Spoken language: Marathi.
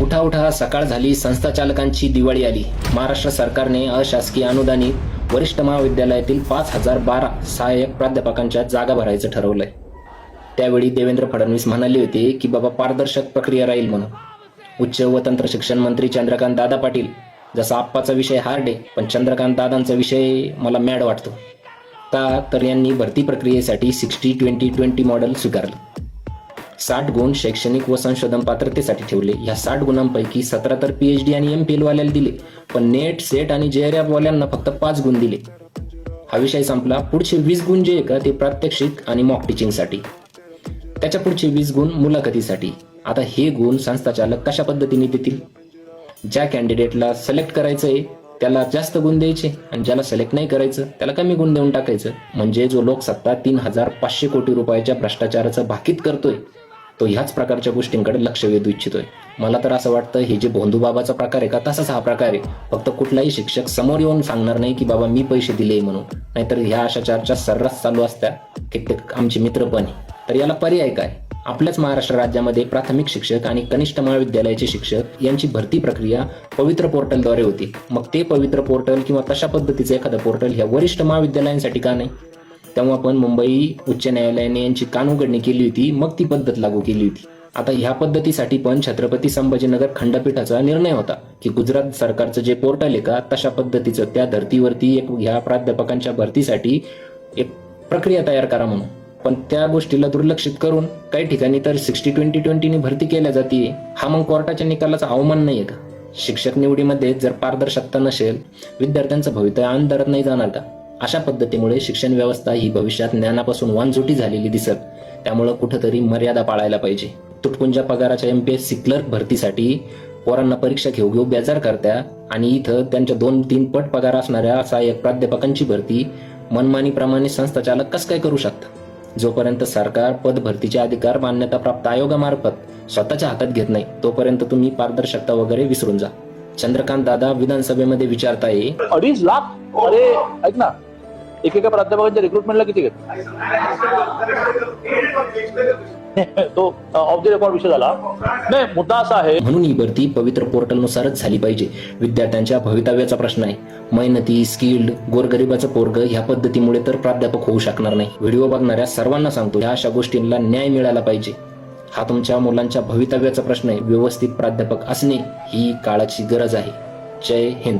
उठा उठा सकाळ झाली, संस्था चालकांची दिवाळी आली. महाराष्ट्र सरकारने अशासकीय अनुदानित वरिष्ठ महाविद्यालयातील 5012 सहाय्यक प्राध्यापकांच्या जागा भरायचं ठरवलंय. त्यावेळी देवेंद्र फडणवीस म्हणाले होते की बाबा पारदर्शक प्रक्रिया राहील म्हणून. उच्च व तंत्र शिक्षण मंत्री चंद्रकांत दादा पाटील, जसा आप्पाचा विषय हार्ड आहे पण चंद्रकांत दादांचा विषय मला मॅड वाटतो, का तर यांनी भरती प्रक्रियेसाठी 60-20-20 मॉडेल स्वीकारलं. 60 गुण शैक्षणिक व संशोधन पात्रतेसाठी ठेवले. ह्या 60 गुणांपैकी 17 तर PhD आणि MPhil वाल्याला दिले, पण नेट, सेट आणि JRF वाल्यांना फक्त 5 गुण दिले. हा विषय संपला. पुढचे 20 गुण जे आहे का ते प्रात्यक्षिक आणि मॉक टीचिंगसाठी. त्याच्या पुढचे 20 गुण मुलाखतीसाठी. आता हे गुण संस्था चालक कशा पद्धतीने देतील? ज्या कॅन्डिडेटला सिलेक्ट करायचंय त्याला जास्त गुण द्यायचे आणि ज्याला सिलेक्ट नाही करायचं त्याला कमी गुण देऊन टाकायचं. म्हणजे जो लोकसत्ता 3500 कोटी रुपयाच्या भ्रष्टाचाराचं भाकीत करतोय तो ह्याच प्रकारच्या गोष्टींकडे लक्ष वेधू इच्छितोय. मला तर असं वाटतं हे जे भोंदूबाबाचा प्रकार आहे का तसाच हा प्रकार आहे. फक्त कुठलाही शिक्षक समोर येऊन सांगणार नाही की बाबा मी पैसे दिले म्हणून, नाहीतर ह्या अशा चर्चा सर्रास चालू असत्या. कित्येक आमचे मित्र पण. तर याला पर्याय काय? आपल्याच महाराष्ट्र राज्यामध्ये प्राथमिक शिक्षक आणि कनिष्ठ महाविद्यालयाचे शिक्षक यांची भरती प्रक्रिया पवित्र पोर्टलद्वारे होती. मग ते पवित्र पोर्टल किंवा तशा पद्धतीचं एखादं पोर्टल ह्या वरिष्ठ महाविद्यालयांसाठी का नाही? तेव्हा पण मुंबई उच्च न्यायालयाने यांची कानउघडणी केली होती, मग ती पद्धत लागू केली होती. आता ह्या पद्धतीसाठी पण छत्रपती संभाजीनगर खंडपीठाचा निर्णय होता की गुजरात सरकारचं जे पोर्टल आहे का तशा पद्धतीचं त्या धर्तीवरती एक ह्या प्राध्यापकांच्या भरतीसाठी एक प्रक्रिया तयार करा म्हणून. पण त्या गोष्टीला दुर्लक्षित करून काही ठिकाणी तर 60-20-20 ने भरती केल्या जाते. हा मग कोर्टाच्या निकालाचा अवमान नाहीये का? शिक्षक निवडीमध्ये जर पारदर्शकता नसेल, विद्यार्थ्यांचं भवितव्य अंधारात नाही जाणार का? अशा पद्धतीमुळे शिक्षण व्यवस्था ही भविष्यात ज्ञानापासून वानजुटी झालेली दिसत. त्यामुळे कुठंतरी मर्यादा पाळायला पाहिजे. तुटपुंजा पगाराच्या MPSC क्लर्क भरतीसाठी पोरांना परीक्षा घेऊ बेजार करत्या आणि इथं त्यांच्या 2-3 पट पगार असणाऱ्या सहाय्यक प्राध्यापकांची भरती मनमानीप्रमाणे संस्था चालक कसं काय करू शकतात? जोपर्यंत सरकार पद भरतीचे अधिकार मान्यताप्राप्त आयोगामार्फत स्वतःच्या हातात घेत नाही तोपर्यंत तुम्ही पारदर्शकता वगैरे विसरून जा. चंद्रकांत दादा विधानसभेमध्ये विचारताय 2.5 लाख. अरे ऐक ना, एकेका प्राध्यापकांच्या रिक्रुटमेंटला किती घेत तो ऑफ द रेकॉर्ड विषय झाला नाही. मुद्दा असा आहे म्हणून ही भरती पवित्र पोर्टलनुसारच झाली पाहिजे. विद्यार्थ्यांच्या भवितव्याचा प्रश्न आहे. मेहनती, स्किल्ड, गोरगरिबाचं पोरग ह्या पद्धतीमुळे तर प्राध्यापक होऊ शकणार नाही. व्हिडिओ बघणाऱ्या सर्वांना सांगतो ह्या अशा गोष्टींना न्याय मिळाला पाहिजे. हा तुमच्या मुलांच्या भवितव्याचा प्रश्न आहे. व्यवस्थित प्राध्यापक असणे ही काळाची गरज आहे. जय हिंद.